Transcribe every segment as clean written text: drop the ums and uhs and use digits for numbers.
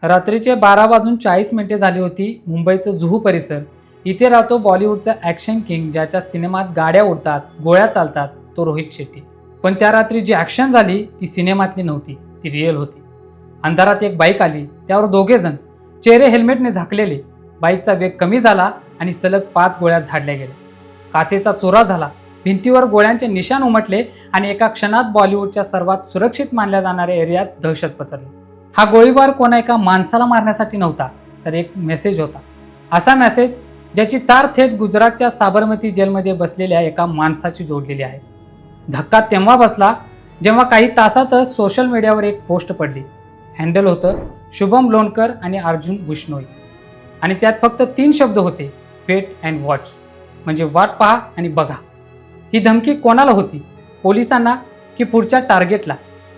रात्रीचे 12:40 झाली होती. मुंबईचं जुहू परिसर. इथे राहतो बॉलिवूडचा ॲक्शन किंग, ज्याच्या सिनेमात गाड्या उडतात, गोळ्या चालतात, तो रोहित शेट्टी. पण त्या रात्री जी ॲक्शन झाली ती सिनेमातली नव्हती, ती रिअल होती. अंधारात एक बाईक आली, त्यावर दोघे जण, चेहरे हेल्मेटने झाकलेले. बाईकचा वेग कमी झाला आणि सलग 5 गोळ्या झाडल्या गेल्या. काचेचा चोरा झाला, भिंतीवर गोळ्यांचे निशाण उमटले आणि एका क्षणात बॉलिवूडच्या सर्वात सुरक्षित मानल्या जाणाऱ्या एरियात दहशत पसरली. हा गोळीबार कोणा एका माणसाला मारण्यासाठी नव्हता, तर एक मेसेज होता. असा मेसेज ज्याची तार थेट गुजरातच्या साबरमती जेलमध्ये बसलेल्या एका माणसाची जोडलेली आहे. धक्का तेव्हा बसला जेव्हा काही तासातच सोशल मीडियावर एक पोस्ट पडली. हँडल होतं शुभम लोणकर आणि अर्जुन बिश्नोई, आणि त्यात फक्त 3 शब्द होते, वेट अँड वॉच, म्हणजे वाट पहा आणि बघा. ही धमकी कोणाला होती, पोलिसांना की पुढच्या टार्गेटला?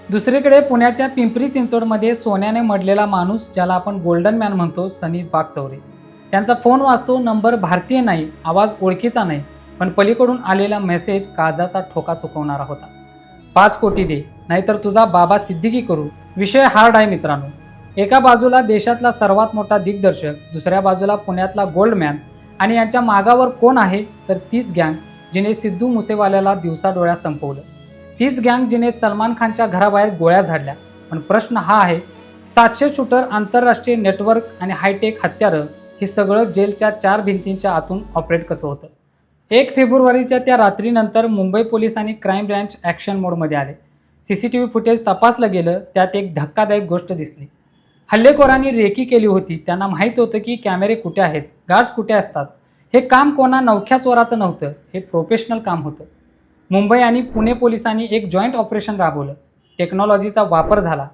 दुसरीकडे पुण्याच्या पिंपरी चिंचवडमध्ये सोन्याने मडलेला माणूस, ज्याला आपण गोल्डन मॅन म्हणतो, सनी वाघचौरे. त्यांचा फोन वाजतो. नंबर भारतीय नाही, आवाज ओळखीचा नाही, पण पलीकडून आलेला मेसेज काळजाचा ठोका चुकवणारा होता. 5 कोटी दे, नाहीतर तुझा बाबा सिद्दीकी करू. विषय हार्ड आहे मित्रांनो. एका बाजूला देशातला सर्वात मोठा दिग्दर्शक, दुसऱ्या बाजूला पुण्यातला गोल्डमॅन, आणि यांच्या मागावर कोण आहे, तर तीच गँग जिने सिद्धू मुसेवाल्याला दिवसाडोळ्या संपवलं. तीच गँग जिने सलमान खानच्या घराबाहेर गोळ्या झाडल्या. पण प्रश्न हा आहे, 700 शूटर, आंतरराष्ट्रीय नेटवर्क आणि हायटेक हत्यारं, हे सगळं जेलच्या 4 भिंतींच्या आतून ऑपरेट कसं होतं? 1 फेब्रुवारीच्या त्या रात्रीनंतर मुंबई पोलिसांनी क्राईम ब्रँच ॲक्शन मोडमध्ये आले. CCTV फुटेज तपासलं गेलं. त्यात एक धक्कादायक गोष्ट दिसली. हल्लेखोरांनी रेकी केली होती. त्यांना माहीत होतं की कॅमेरे कुठे आहेत, गार्ड्स कुठे असतात. हे काम कोणा नवख्या चोराचं नव्हतं, हे प्रोफेशनल काम होतं. मुंबई आणि पुणे पोलिसांनी एक जॉईंट ऑपरेशन राबवलं. टेक्नॉलॉजीचा वापर झाला.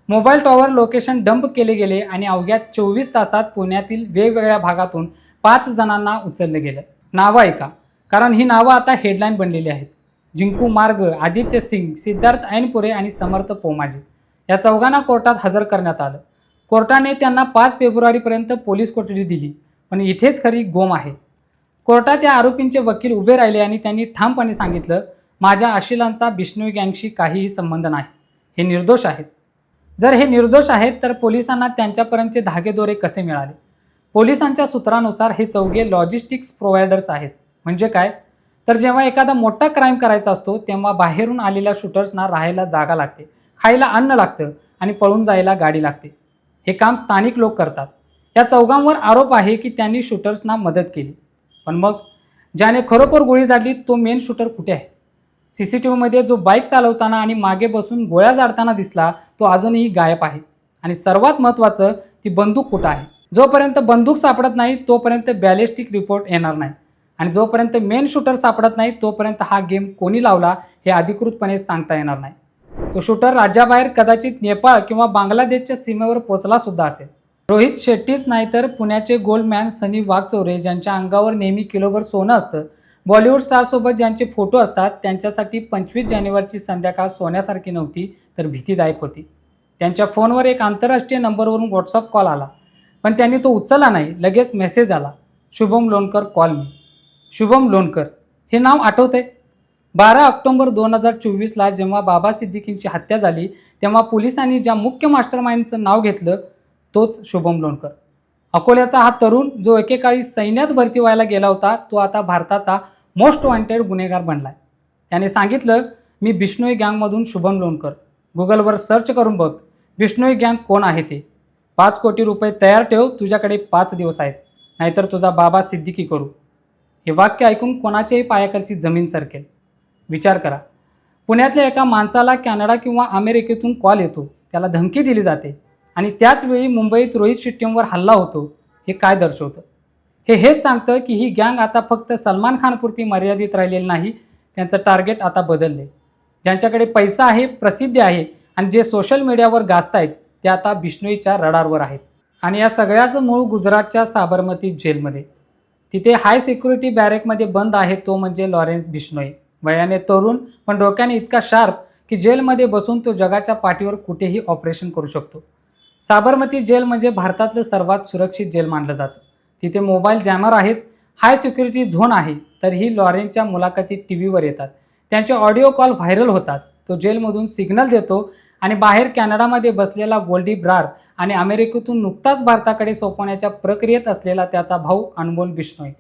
मोबाईल टॉवर लोकेशन डंप केले गेले आणि अवघ्या 24 तासात पुण्यातील वेगवेगळ्या भागातून 5 जणांना उचललं गेलं. नावं ऐका, कारण ही नावं आता हेडलाईन बनलेली आहेत. जिंकू मार्ग, आदित्य सिंग, सिद्धार्थ ऐनपुरे आणि समर्थ पोमाजी या 4घांना कोर्टात हजर करण्यात आलं. कोर्टाने त्यांना 5 फेब्रुवारीपर्यंत पोलीस कोठडी दिली. पण इथेच खरी गोम आहे. कोर्टात या आरोपींचे वकील उभे राहिले आणि त्यांनी ठामपणे सांगितलं, माझ्या आशिलांचा बिश्नोई गँगशी काहीही संबंध नाही. हे निर्दोष आहेत. जर हे निर्दोष आहेत तर पोलिसांना त्यांच्यापर्यंतचे धागेदोरे कसे मिळाले? पोलिसांच्या सूत्रानुसार हे 4घे लॉजिस्टिक्स प्रोव्हायडर्स आहेत. म्हणजे काय, तर जेव्हा एखादा मोठा क्राईम करायचा असतो तेव्हा बाहेरून आलेल्या शूटर्सना राहायला जागा लागते, खायला अन्न लागतं आणि पळून जायला गाडी लागते. हे काम स्थानिक लोक करतात. या 4घांवर आरोप आहे की त्यांनी शूटर्सना मदत केली. पण मग ज्याने खरोखर गोळी झाडली तो मेन शूटर कुठे आहे? CCTVमध्ये जो बाईक चालवताना आणि मागे बसून गोळ्या झाडताना दिसला तो अजूनही गायब आहे. आणि सर्वात महत्त्वाचं, ती बंदूक कुठं आहे? जोपर्यंत बंदूक सापडत नाही तोपर्यंत बॅलिस्टिक रिपोर्ट येणार नाही, आणि जोपर्यंत मेन शूटर सापडत नाही तोपर्यंत हा गेम कोणी लावला हे अधिकृतपणे सांगता येणार नाही. तो शूटर राज्याबाहेर, कदाचित नेपाळ किंवा बांगलादेशच्या सीमेवर पोचला सुद्धा असेल. रोहित शेट्टीच नाही तर पुण्याचे गोल्डमॅन सनी वाघचौरे, ज्यांच्या अंगावर नेहमी किलोभर सोनं असतं, बॉलिवूड स्टारसोबत ज्यांचे फोटो असतात, त्यांच्यासाठी 25 जानेवारीची संध्याकाळ सोन्यासारखी नव्हती तर भीतीदायक होती. त्यांच्या फोनवर एक आंतरराष्ट्रीय नंबरवरून व्हॉट्सअप कॉल आला, पण त्यांनी तो उचलला नाही. लगेच मेसेज आला, शुभम लोणकर कॉल मी. शुभम लोणकर हे नाव आठवतंय? 12 ऑक्टोबर 2024ला जेव्हा बाबा सिद्दीकींची हत्या झाली तेव्हा पोलिसांनी ज्या मुख्य मास्टरमाइंडचं नाव घेतलं तोच शुभम लोणकर. अकोल्याचा हा तरुण, जो एकेकाळी सैन्यात भरती व्हायला गेला होता, तो आता भारताचा मोस्ट वॉन्टेड गुन्हेगार बनलाय. त्याने सांगितलं, मी बिश्नोई गँगमधून शुभम लोणकर. गुगलवर सर्च करून बघ, बिश्नोई गँग कोण आहे ते. 5 कोटी रुपये तयार ठेव, तुझ्याकडे 5 दिवस आहेत, नाहीतर तुझा बाबा सिद्दीकी करू. हे वाक्य ऐकून कोणाच्याही पायाखालची जमीन सरकेल. विचार करा, पुण्यातल्या एका माणसाला कॅनडा किंवा अमेरिकेतून कॉल येतो, त्याला धमकी दिली जाते, आणि त्याच वेळी मुंबईत रोहित शेट्टींवर हल्ला होतो. हे काय दर्शवतं? हेच सांगतं की ही गँग आता फक्त सलमान खानपुरती मर्यादित राहिलेली नाही. त्यांचं टार्गेट आता बदलले. ज्यांच्याकडे पैसा आहे, प्रसिद्धी आहे आणि जे सोशल मीडियावर गाजतायत ते आता बिश्नोईच्या रडारवर आहेत. आणि या सगळ्याचं मूळ गुजरातच्या साबरमती जेलमध्ये. तिथे हाय सिक्युरिटी बॅरेकमध्ये बंद आहे तो म्हणजे लॉरेन्स बिश्नोई. वयाने तरुण पण डोक्याने इतका शार्प की जेलमध्ये बसून तो जगाच्या पाठीवर कुठेही ऑपरेशन करू शकतो. साबरमती जेल म्हणजे भारतातलं सर्वात सुरक्षित जेल मानलं जातं. तिथे मोबाईल जॅमर आहेत, हाय सिक्युरिटी झोन आहे. तरीही लॉरेन्सच्या मुलाखती TV वर येतात, त्यांचे ऑडिओ कॉल व्हायरल होतात. तो जेलमधून सिग्नल देतो आणि बाहेर कॅनडामध्ये बसलेला गोल्डी ब्रार आणि अमेरिकेतून नुकताच भारताकडे सोपवण्याच्या प्रक्रियेत असलेला त्याचा भाऊ अनमोल बिश्नोई,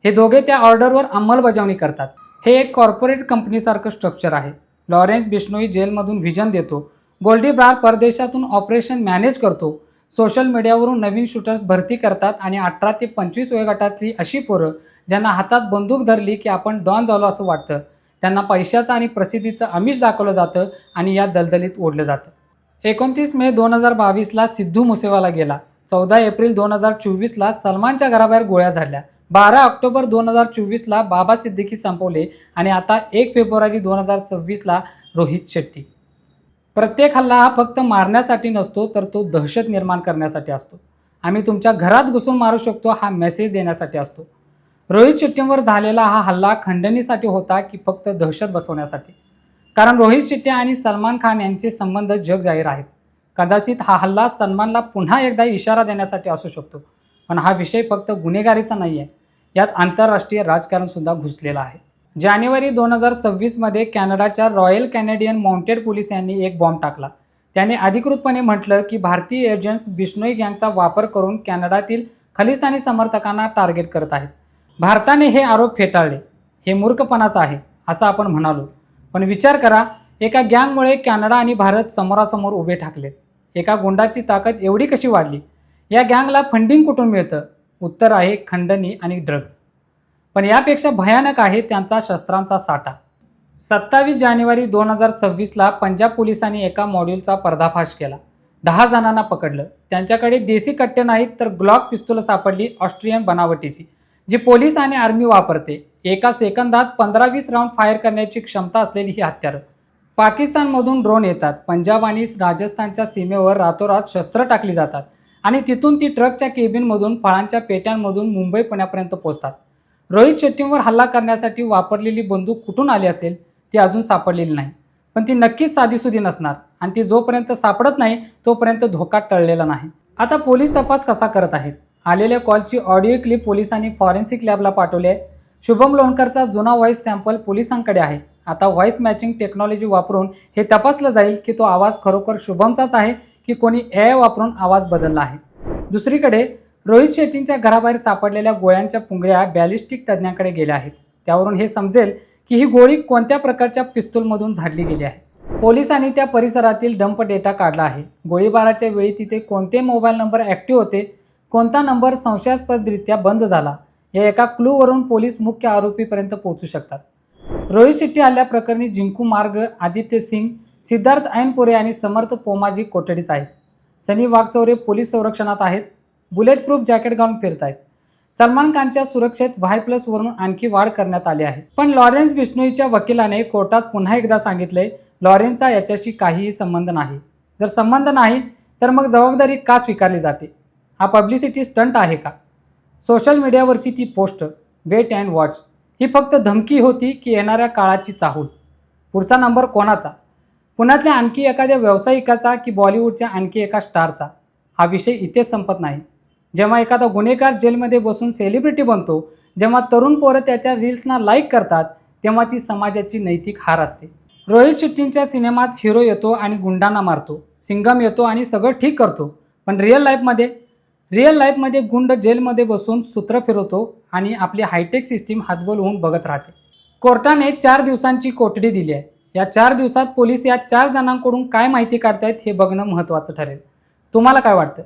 हे दोघे त्या ऑर्डरवर अंमलबजावणी करतात. हे एक कॉर्पोरेट कंपनीसारखं स्ट्रक्चर आहे. लॉरेन्स बिश्नोई जेलमधून व्हिजन देतो, गोल्डी ब्रार परदेशातून ऑपरेशन मॅनेज करतो, सोशल मीडियावरून नवीन शूटर्स भरती करतात आणि 18 ते 25 वयोगटातली अशी पोरं ज्यांना हातात बंदूक धरली की आपण डॉन झालो असं वाटतं, त्यांना पैशाचं आणि प्रसिद्धीचं आमिष दाखवलं जातं आणि या दलदलीत ओढलं जातं. 29 मे 2022ला सिद्धू मुसेवाला गेला. 14 एप्रिल 2024ला सलमानच्या घराबाहेर गोळ्या झाडल्या. 12 ऑक्टोबर 2024ला बाबा सिद्दीकी संपवले आणि आता 1 फेब्रुवारी 2026ला रोहित शेट्टी. प्रत्येक हल्ला हा फक्त मारण्यासाठी नसतो, तर तो दहशत निर्माण करण्यासाठी असतो. आम्ही तुमच्या घरात घुसून मारू शकतो हा मेसेज देण्यासाठी असतो. रोहित शेट्टींवर झालेला हा हल्ला खंडणीसाठी होता की फक्त दहशत बसवण्यासाठी? कारण रोहित शेट्टी आणि सलमान खान यांचे संबंध जगजाहीर आहेत. कदाचित हा हल्ला सलमानला पुन्हा एकदा इशारा देण्यासाठी असू शकतो. पण हा विषय फक्त गुन्हेगारीचा नाही आहे, यात आंतरराष्ट्रीय राजकारण सुद्धा घुसलेलं आहे. जानेवारी 2026मध्ये कॅनडाच्या रॉयल कॅनेडियन माउंटेड पोलीस यांनी एक बॉम्ब टाकला. त्याने अधिकृतपणे म्हटलं की भारतीय एजंट्स बिश्नोई गँगचा वापर करून कॅनडातील खलिस्तानी समर्थकांना टार्गेट करत आहेत. भारताने हे आरोप फेटाळले. हे मूर्खपणाचं आहे असं आपण म्हणालो. पण विचार करा, एका गँगमुळे कॅनडा आणि भारत समोरासमोर उभे ठाकलेत. एका गुंडाची ताकद एवढी कशी वाढली? या गँगला फंडिंग कुठून मिळतं? उत्तर आहे खंडणी आणि ड्रग्ज. पण यापेक्षा भयानक आहे त्यांचा शस्त्रांचा साठा. 27 जानेवारी 2026ला पंजाब पोलिसांनी एका मॉड्यूलचा पर्दाफाश केला. 10 जणांना पकडलं. त्यांच्याकडे देसी कट्टे नाहीत तर ग्लॉक पिस्तूल सापडली, ऑस्ट्रियन बनावटीची, जी पोलीस आणि आर्मी वापरते. एका सेकंदात 15-20 राऊंड फायर करण्याची क्षमता असलेली ही हत्यारं. पाकिस्तानमधून ड्रोन येतात, पंजाब आणि राजस्थानच्या सीमेवर रातोरात शस्त्र टाकली जातात आणि तिथून ती ट्रकच्या केबिनमधून, फळांच्या पेट्यांमधून मुंबई पुण्यापर्यंत पोहोचतात. रोहित शेट्टींवर हल्ला करण्यासाठी वापरलेली बंदूक कुठून आली असेल ती अजून सापडलेली नाही. पण ती नक्कीच साधीसुधी नसणार आणि ती जोपर्यंत सापडत नाही तोपर्यंत धोका टळलेला नाही. आता पोलीस तपास कसा करत आहेत? आलेल्या कॉलची ऑडिओ क्लिप पोलिसांनी फॉरेन्सिक लॅबला पाठवली आहे. शुभम लोणकरचा जुना व्हॉईस सॅम्पल पोलिसांकडे आहे. आता व्हॉईस मॅचिंग टेक्नॉलॉजी वापरून हे तपासलं जाईल की तो आवाज खरोखर शुभमचाच आहे की कोणी AI वापरून आवाज बदलला आहे. दुसरीकडे रोहित शेट्टींच्या घराबाहेर सापडलेल्या गोळ्यांच्या पुंगळ्या बॅलिस्टिक तज्ज्ञांकडे गेल्या आहेत. त्यावरून हे समजेल की ही गोळी कोणत्या प्रकारच्या पिस्तूलमधून झाडली गेली आहे. पोलिसांनी त्या परिसरातील डंप डेटा काढला आहे. गोळीबाराच्या वेळी तिथे कोणते मोबाईल नंबर ॲक्टिव्ह होते, कोणता नंबर संशयास्पदरित्या बंद झाला, या एका क्लूवरून पोलीस मुख्य आरोपीपर्यंत पोहोचू शकतात. रोहित शेट्टी हल्ल्याप्रकरणी जिंकू मार्ग, आदित्य सिंग, सिद्धार्थ ऐनपुरे आणि समर्थ पोमाजी कोठडीत आहेत. सनी वाघचौरे पोलीस संरक्षणात आहेत, बुलेट प्रूफ जॅकेट घालून फिरत आहेत. सलमान खानच्या सुरक्षेत Y+ वरून आणखी वाढ करण्यात आली आहे. पण लॉरेन्स बिश्नोईच्या वकिलाने कोर्टात पुन्हा एकदा सांगितले, लॉरेन्सचा याच्याशी काहीही संबंध नाही. जर संबंध नाही तर मग जबाबदारी का स्वीकारली जाते? हा पब्लिसिटी स्टंट आहे का? सोशल मीडियावरची ती पोस्ट, वेट अँड वॉच, ही फक्त धमकी होती की येणाऱ्या काळाची चाहूल? पुढचा नंबर कोणाचा? पुण्यातल्या आणखी एखाद्या व्यावसायिकाचा की बॉलिवूडच्या आणखी एका स्टारचा? हा विषय इथेच संपत नाही. जेव्हा एखादा गुन्हेगार जेलमध्ये बसून सेलिब्रिटी बनतो, जेव्हा तरुण पोरं त्याच्या रील्सना लाईक करतात, तेव्हा ती समाजाची नैतिक हार असते. रोहित शेट्टींच्या सिनेमात हिरो येतो आणि गुंडांना मारतो, सिंघम येतो आणि सगळं ठीक करतो. पण रिअल लाईफमध्ये गुंड जेलमध्ये बसून सूत्र फिरवतो आणि आपली हायटेक सिस्टीम हातबल होऊन बघत राहते. कोर्टाने 4 दिवसांची कोठडी दिली आहे. या 4 दिवसात पोलीस या 4 जणांकडून काय माहिती काढतायत हे बघणं महत्त्वाचं ठरेल. तुम्हाला काय वाटतं?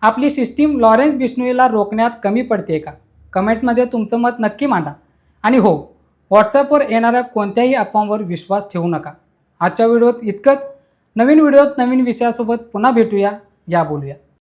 आपली सिस्टीम लॉरेन्स बिश्नोईला रोखण्यात कमी पडते का? कमेंट्समध्ये तुमचं मत नक्की मांडा. आणि हो, व्हॉट्सॲपवर येणाऱ्या कोणत्याही अफवांवर विश्वास ठेवू नका. आजच्या व्हिडिओत इतकंच. नवीन व्हिडिओत नवीन विषयासोबत पुन्हा भेटूया. या बोलूया.